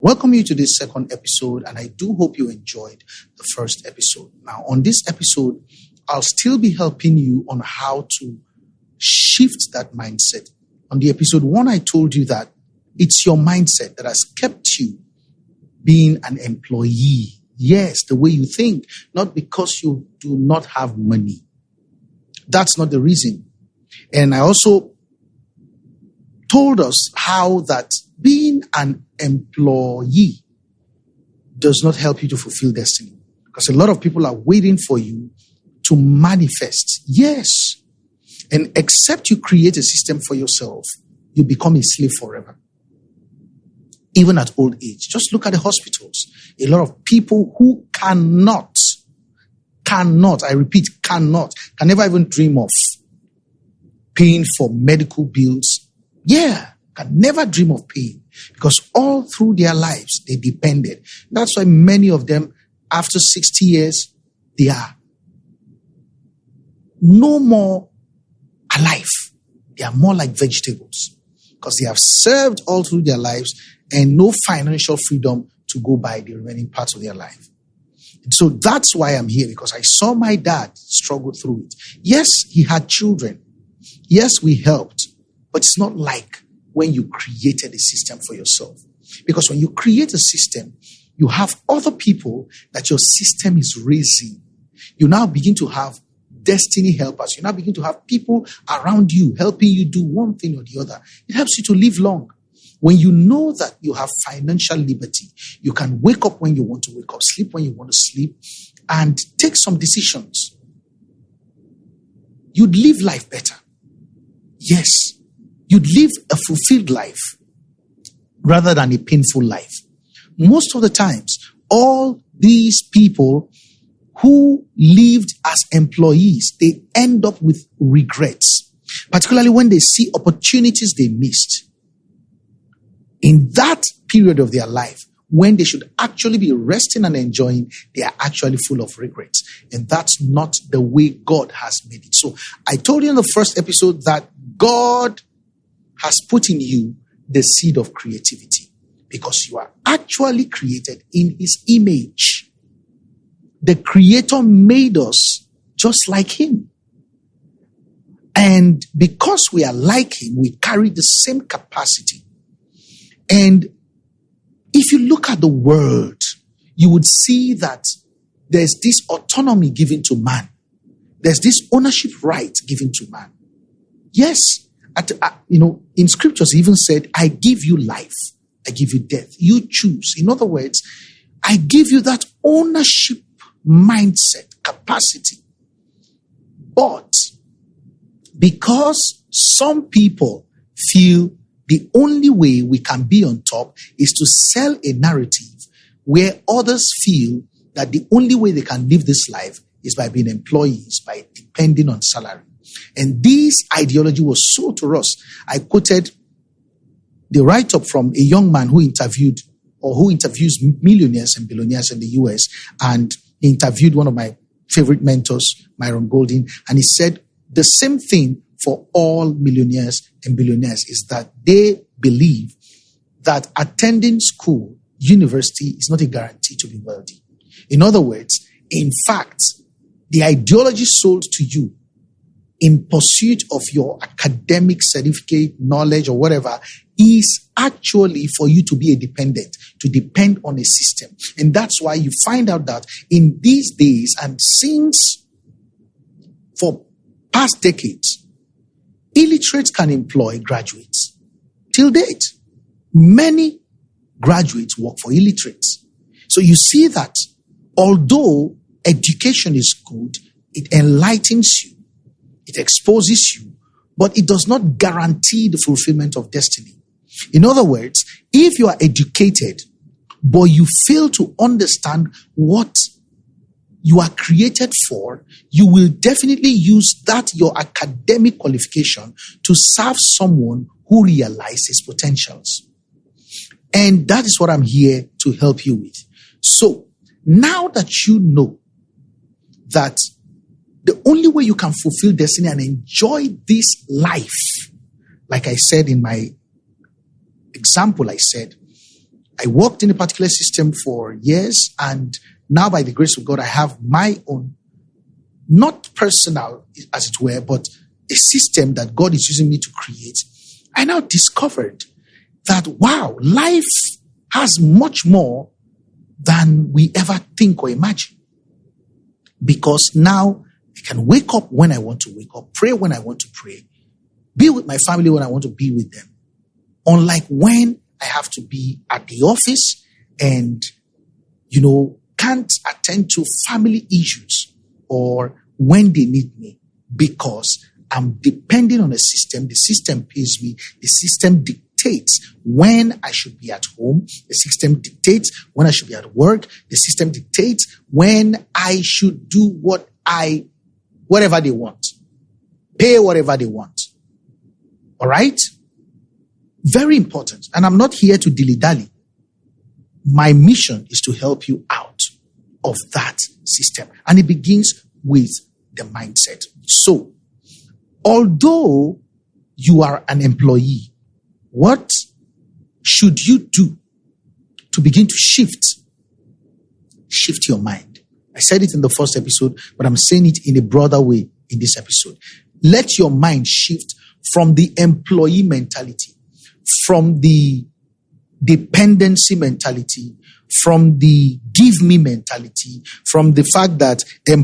Welcome you to this second episode, and I do hope you enjoyed the first episode. Now, on this episode, I'll still be helping you on how to shift that mindset. On the episode 1, I told you that it's your mindset that has kept you being an employee. Yes, the way you think, not because you do not have money. That's not the reason. And I also told us how that being an employee does not help you to fulfill destiny. Because a lot of people are waiting for you to manifest. Yes. And except you create a system for yourself, you become a slave forever. Even at old age. Just look at the hospitals. A lot of people who cannot, I repeat, can never even dream of paying for medical bills. Yeah, can never dream of paying, because all through their lives, they depended. That's why many of them, after 60 years, they are no more alive. They are more like vegetables, because they have served all through their lives and no financial freedom to go by the remaining parts of their life. And so that's why I'm here, because I saw my dad struggle through it. Yes, he had children. Yes, we helped. But it's not like when you created a system for yourself. Because when you create a system, you have other people that your system is raising. You now begin to have destiny helpers. You now begin to have people around you helping you do one thing or the other. It helps you to live long. When you know that you have financial liberty, you can wake up when you want to wake up, sleep when you want to sleep, and take some decisions. You'd live life better. Yes. You'd live a fulfilled life rather than a painful life. Most of the times, all these people who lived as employees, they end up with regrets, particularly when they see opportunities they missed. In that period of their life, when they should actually be resting and enjoying, they are actually full of regrets. And that's not the way God has made it. So I told you in the first episode that God has put in you the seed of creativity, because you are actually created in his image. The Creator made us just like him. And because we are like him, we carry the same capacity. And if you look at the world, you would see that there's this autonomy given to man. There's this ownership right given to man. Yes. In scriptures, he even said, I give you life, I give you death. You choose. In other words, I give you that ownership mindset, capacity. But because some people feel the only way we can be on top is to sell a narrative, where others feel that the only way they can live this life is by being employees, by depending on salary. And this ideology was sold to us. I quoted the write-up from a young man who interviews millionaires and billionaires in the US. And he interviewed one of my favorite mentors, Myron Golden. And he said the same thing for all millionaires and billionaires is that they believe that attending school, university, is not a guarantee to be wealthy. In other words, in fact, the ideology sold to you in pursuit of your academic certificate, knowledge, or whatever, is actually for you to be a dependent, to depend on a system. And that's why you find out that in these days, and since for past decades, illiterates can employ graduates. Till date, many graduates work for illiterates. So you see that although education is good, it enlightens you, it exposes you, but it does not guarantee the fulfillment of destiny. In other words, if you are educated, but you fail to understand what you are created for, you will definitely use that, your academic qualification, to serve someone who realizes potentials. And that is what I'm here to help you with. So, now that you know that the only way you can fulfill destiny and enjoy this life, like I said in my example, I said, I worked in a particular system for years, and now by the grace of God, I have my own, not personal as it were, but a system that God is using me to create. I now discovered that, wow, life has much more than we ever think or imagine. Because now I can wake up when I want to wake up, pray when I want to pray, be with my family when I want to be with them. Unlike when I have to be at the office and, can't attend to family issues or when they need me, because I'm depending on a system. The system pays me. The system dictates when I should be at home. The system dictates when I should be at work. The system dictates when I should do whatever they want. Pay whatever they want. All right? Very important. And I'm not here to dilly-dally. My mission is to help you out of that system. And it begins with the mindset. So, although you are an employee, what should you do to begin to shift your mind? I said it in the first episode, but I'm saying it in a broader way in this episode. Let your mind shift from the employee mentality, from the dependency mentality, from the give me mentality, from the fact that from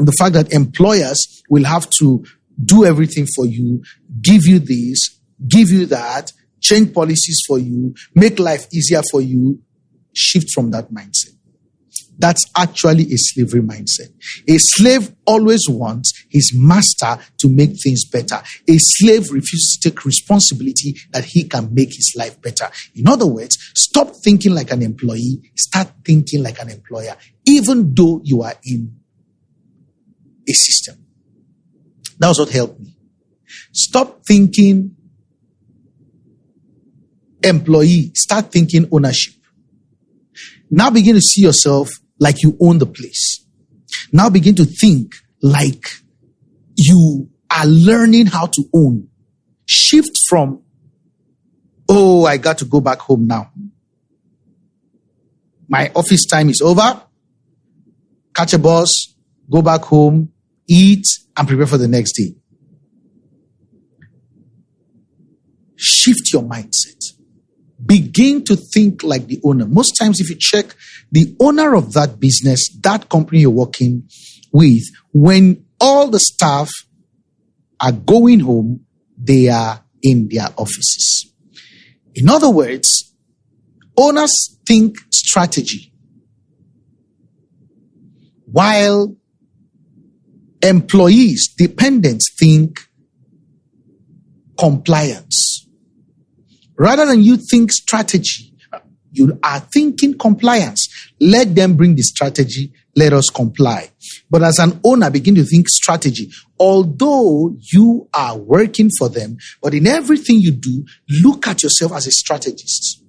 the fact that employers will have to do everything for you, give you this, give you that, change policies for you, make life easier for you. Shift from that mindset. That's actually a slavery mindset. A slave always wants his master to make things better. A slave refuses to take responsibility that he can make his life better. In other words, stop thinking like an employee, start thinking like an employer, even though you are in a system. That was what helped me. Stop thinking employee, start thinking ownership. Now begin to see yourself like you own the place. Now begin to think like you are learning how to own. Shift from, oh, I got to go back home now. My office time is over. Catch a bus, go back home, eat, and prepare for the next day. Shift your mindset. Begin to think like the owner. Most times, if you check the owner of that business, that company you're working with, when all the staff are going home, they are in their offices. In other words, owners think strategy, while employees, dependents, think compliance. Rather than you think strategy, you are thinking compliance. Let them bring the strategy. Let us comply. But as an owner, begin to think strategy. Although you are working for them, but in everything you do, look at yourself as a strategist.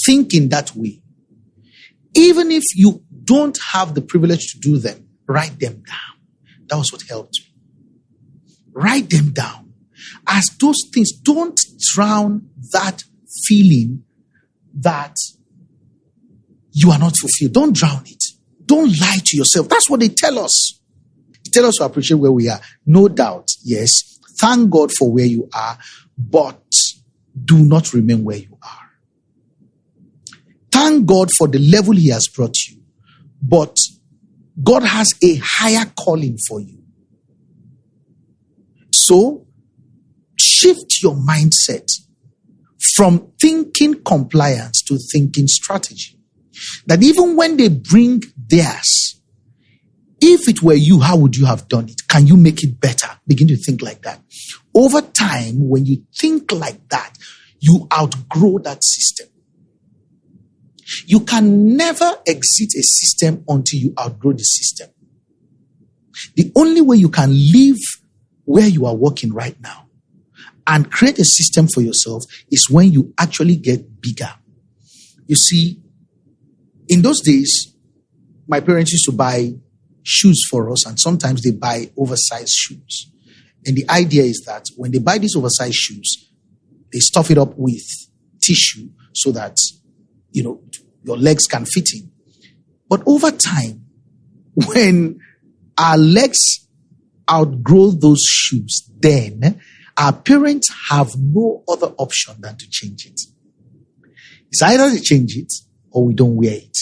Think in that way. Even if you don't have the privilege to do them, write them down. That was what helped me. Write them down. As those things, don't drown that feeling that you are not fulfilled. Don't drown it. Don't lie to yourself. That's what they tell us. They tell us to appreciate where we are. No doubt, yes. Thank God for where you are, but do not remain where you are. Thank God for the level He has brought you, but God has a higher calling for you. So, shift your mindset from thinking compliance to thinking strategy. That even when they bring theirs, if it were you, how would you have done it? Can you make it better? Begin to think like that. Over time, when you think like that, you outgrow that system. You can never exit a system until you outgrow the system. The only way you can live where you are working right now and create a system for yourself is when you actually get bigger. You see, in those days, my parents used to buy shoes for us, and sometimes they buy oversized shoes. And the idea is that when they buy these oversized shoes, they stuff it up with tissue so that, your legs can fit in. But over time, when our legs outgrow those shoes, then our parents have no other option than to change it. It's either they change it or we don't wear it.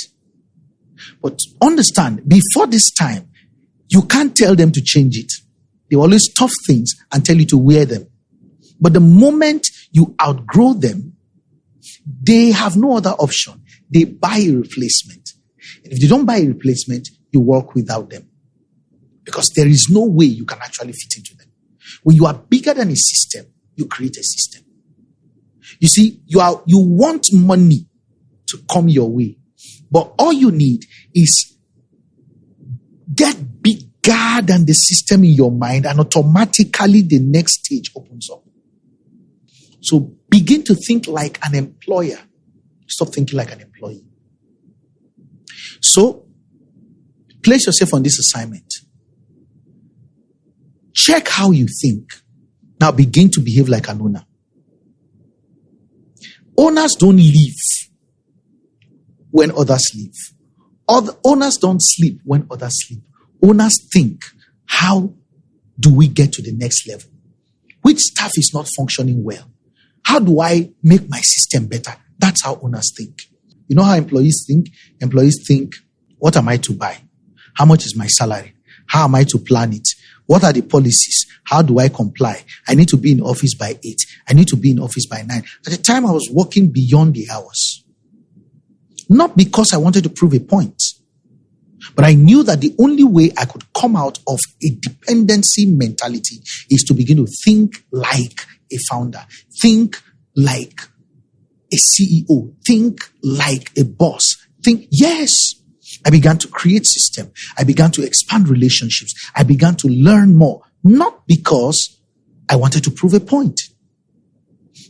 But understand, before this time, you can't tell them to change it. They always stuff things and tell you to wear them. But the moment you outgrow them, they have no other option. They buy a replacement. And if they don't buy a replacement, you work without them. Because there is no way you can actually fit into them. When you are bigger than a system, you create a system. You see, you want money to come your way. But all you need is get bigger than the system in your mind, and automatically the next stage opens up. So begin to think like an employer. Stop thinking like an employee. So place yourself on this assignment. Check how you think. Now begin to behave like an owner. Owners don't leave when others leave. Owners don't sleep when others sleep. Owners think, how do we get to the next level? Which staff is not functioning well? How do I make my system better? That's how owners think. You know how employees think? Employees think, what am I to buy? How much is my salary? How am I to plan it? What are the policies? How do I comply? I need to be in office by 8. I need to be in office by 9. At the time, I was working beyond the hours. Not because I wanted to prove a point, but I knew that the only way I could come out of a dependency mentality is to begin to think like a founder, think like a CEO, think like a boss. Yes. I began to create system. I began to expand relationships. I began to learn more, not because I wanted to prove a point.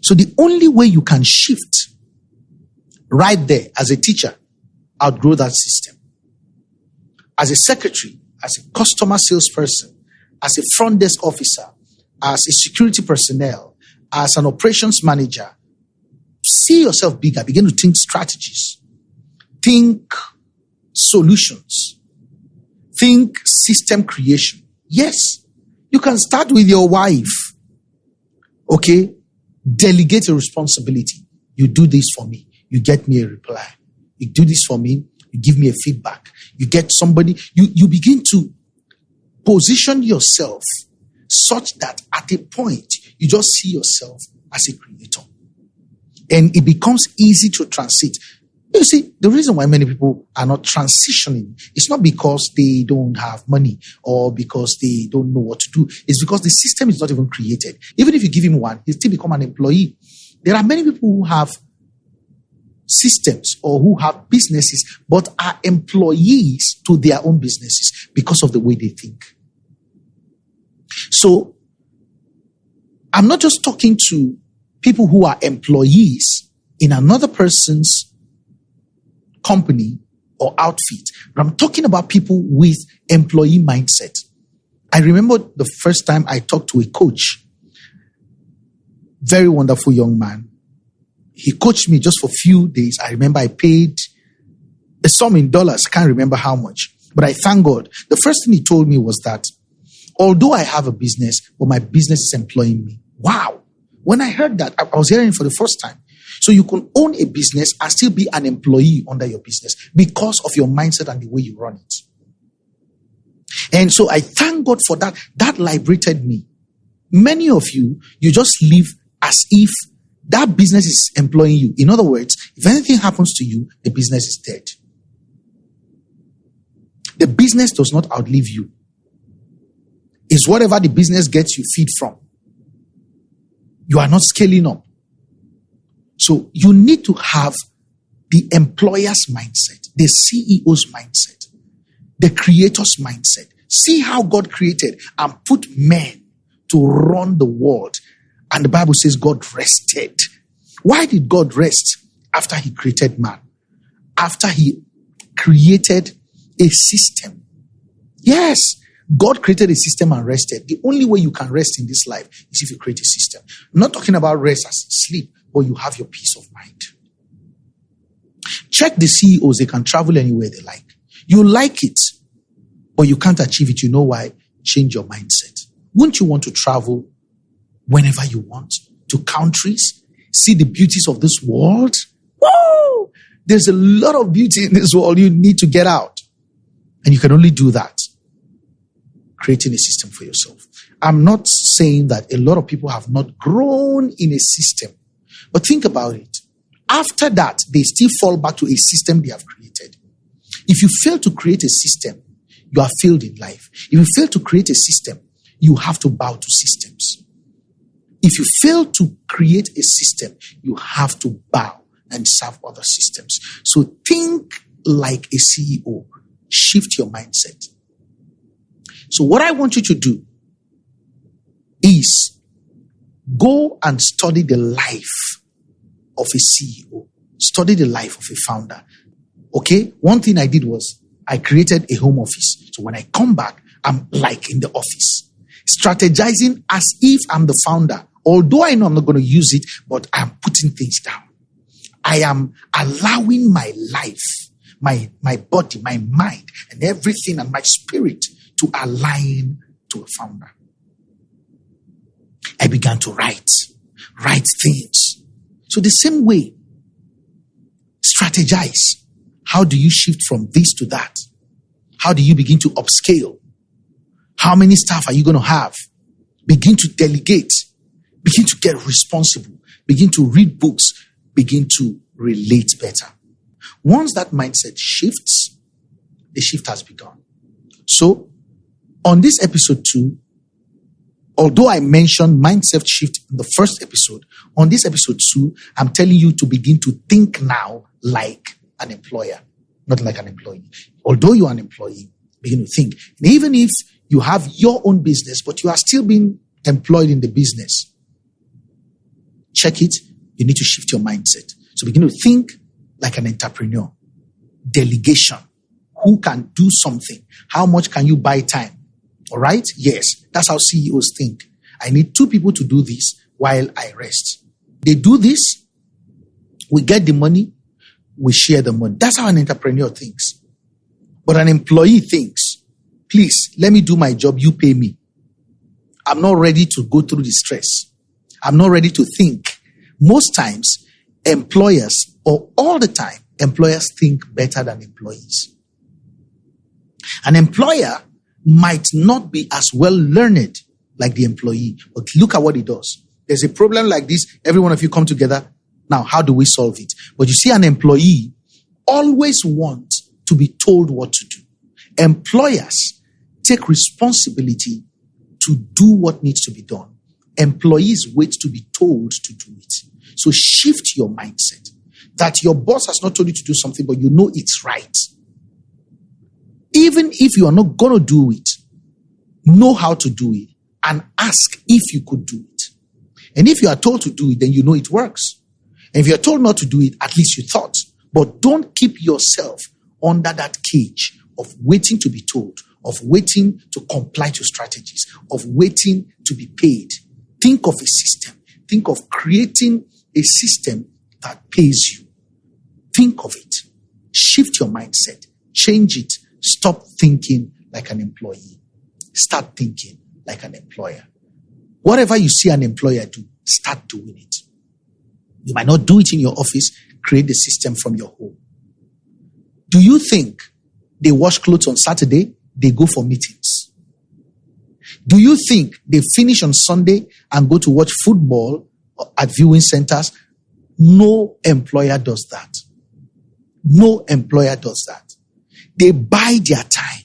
So the only way you can shift right there as a teacher, outgrow that system. As a secretary, as a customer salesperson, as a front desk officer, as a security personnel, as an operations manager, see yourself bigger. Begin to think strategies. Think solutions. Think system creation. Yes, you can start with your wife. Okay? Delegate a responsibility. You do this for me. You get me a reply. You do this for me. You give me a feedback. You get somebody. You begin to position yourself such that at a point, you just see yourself as a creator. And it becomes easy to transit. You see, the reason why many people are not transitioning is not because they don't have money or because they don't know what to do. It's because the system is not even created. Even if you give him one, he'll still become an employee. There are many people who have systems or who have businesses but are employees to their own businesses because of the way they think. So, I'm not just talking to people who are employees in another person's company or outfit, but I'm talking about people with employee mindset. I remember the first time I talked to a coach, very wonderful young man. He coached me just for a few days. I remember I paid a sum in dollars. Can't remember how much, but I thank God. The first thing he told me was that although I have a business, but my business is employing me. Wow. When I heard that, I was hearing it for the first time. So you can own a business and still be an employee under your business because of your mindset and the way you run it. And so I thank God for that. That liberated me. Many of you just live as if that business is employing you. In other words, if anything happens to you, the business is dead. The business does not outlive you. It's whatever the business gets you feed from. You are not scaling up. So you need to have the employer's mindset, the CEO's mindset, the creator's mindset. See how God created and put men to run the world. And the Bible says God rested. Why did God rest after he created man? After he created a system. Yes, God created a system and rested. The only way you can rest in this life is if you create a system. I'm not talking about rest as sleep, but you have your peace of mind. Check the CEOs, they can travel anywhere they like. You like it, but you can't achieve it. You know why? Change your mindset. Wouldn't you want to travel whenever you want to countries, see the beauties of this world? Woo! There's a lot of beauty in this world. You need to get out. And you can only do that creating a system for yourself. I'm not saying that a lot of people have not grown in a system, but think about it. After that, they still fall back to a system they have created. If you fail to create a system, you are failed in life. If you fail to create a system, you have to bow to systems. If you fail to create a system, you have to bow and serve other systems. So think like a CEO. Shift your mindset. So what I want you to do is go and study the life of a CEO. Study the life of a founder. Okay? One thing I did was I created a home office. So when I come back, I'm like in the office, strategizing as if I'm the founder. Although I know I'm not going to use it, but I'm putting things down. I am allowing my life, my body, my mind, and everything and my spirit to align to a founder. I began to write things. So the same way, strategize. How do you shift from this to that? How do you begin to upscale? How many staff are you going to have? Begin to delegate. Begin to get responsible. Begin to read books. Begin to relate better. Once that mindset shifts, the shift has begun. So, on this episode 2, although I mentioned mindset shift in the first episode, on this episode 2, I'm telling you to begin to think now like an employer, not like an employee. Although you're an employee, begin to think. And even if you have your own business, but you are still being employed in the business, check it. You need to shift your mindset. So begin to think like an entrepreneur. Delegation. Who can do something? How much can you buy time? All right? Yes. That's how CEOs think. I need 2 people to do this while I rest. They do this. We get the money. We share the money. That's how an entrepreneur thinks. But an employee thinks, please, let me do my job. You pay me. I'm not ready to go through the stress. I'm not ready to think. Most times, employers, or all the time, employers think better than employees. An employer might not be as well learned like the employee, but look at what he does. There's a problem like this. Every one of you come together. Now, how do we solve it? But you see, an employee always wants to be told what to do. Employers take responsibility to do what needs to be done. Employees wait to be told to do it. So shift your mindset that your boss has not told you to do something, but you know it's right. Even if you are not going to do it, know how to do it and ask if you could do it. And if you are told to do it, then you know it works. And if you are told not to do it, at least you thought. But don't keep yourself under that cage of waiting to be told, of waiting to comply to strategies, of waiting to be paid. Think of a system. Think of creating a system that pays you. Think of it. Shift your mindset. Change it. Stop thinking like an employee. Start thinking like an employer. Whatever you see an employer do, start doing it. You might not do it in your office. Create the system from your home. Do you think they wash clothes on Saturday? They go for meetings. Do you think they finish on Sunday and go to watch football at viewing centers? No employer does that. No employer does that. They buy their time.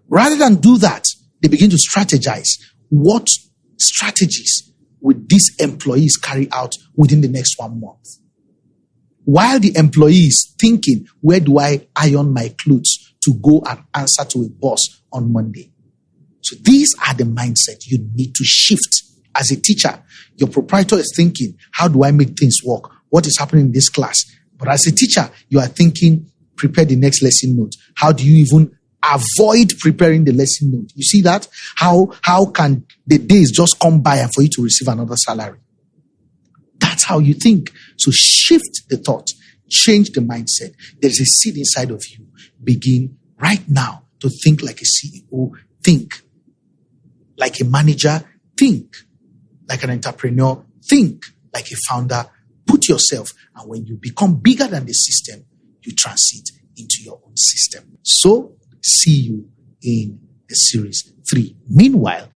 Rather than do that, they begin to strategize. What strategies would these employees carry out within the next 1 month? While the employee is thinking, where do I iron my clothes to go and answer to a boss on Monday? So these are the mindset you need to shift. As a teacher, your proprietor is thinking, how do I make things work? What is happening in this class? But as a teacher, you are thinking, prepare the next lesson note. How do you even avoid preparing the lesson note? You see that? How can the days just come by and for you to receive another salary? That That's how you think. So shift the thought, change the mindset. There's a seed inside of you. Begin right now to think like a CEO, think like a manager, think like an entrepreneur, think like a founder. Put yourself, and when you become bigger than the system, you transit into your own system. So, see you in the series 3. Meanwhile,